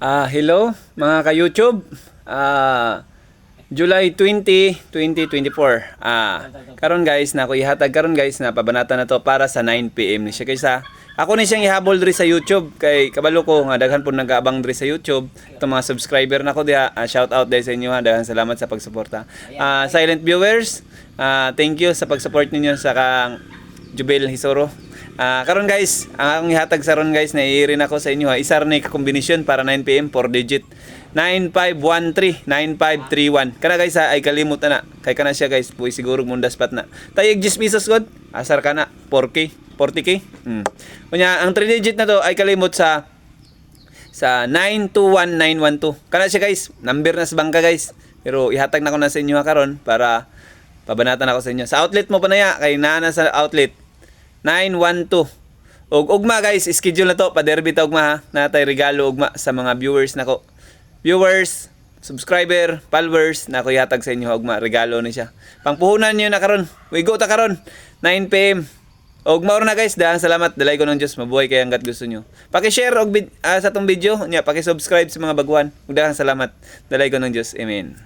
Hello mga ka-YouTube. July 20, 2024. Karon guys, na ako ihatag karon guys na pabanata na to para sa 9 PM ni siya guys ha. Ako ni siyang ihabol diri sa YouTube kay kabalo ko nga daghan pud nag-aabang diri sa YouTube. Itong mga subscriber nako diha. Shout out dahil sa inyo ha. Daghan salamat sa pagsuporta. Silent viewers, thank you sa pag-support ninyo sa kang Jubel Hisoro. Karon guys, ang akong ihatag sa ron guys na i-rin ako sa inyo ha. Isa rin ka kombinasyon para 9 PM 4 digit. 9513 9531. Kana guys ha, ay kalimut na. Kay kana siya guys, puy siguro mundas pat na. Tayeg 10 pesos god. Asar kana 4K, 40K. Kunya ang 3 digit na to ay kalimut sa 921912. Kana siya guys, number na sa bangka guys. Pero ihatag na ko na sa inyo ha karon para pabanatan ako sa inyo. Sa outlet mo pa na ya, kay nana sa outlet 912. Og ugma guys, schedule na to, pa-derby ta ugma ha. Natay regalo ugma sa mga viewers nako. Viewers, subscriber, followers na ko ihatag sa inyo ugma, regalo ni siya. Pangpuhunan niyo na karon. Wigo ta karon 9 PM. Og mao na guys, dahan salamat, dalay ko ng Dios, mabuhay kay hangga't gusto niyo. Paki-share og sa tong video, nya paki-subscribe sa mga baguhan. Ug dahan salamat, dalay ko ng Dios. Amen.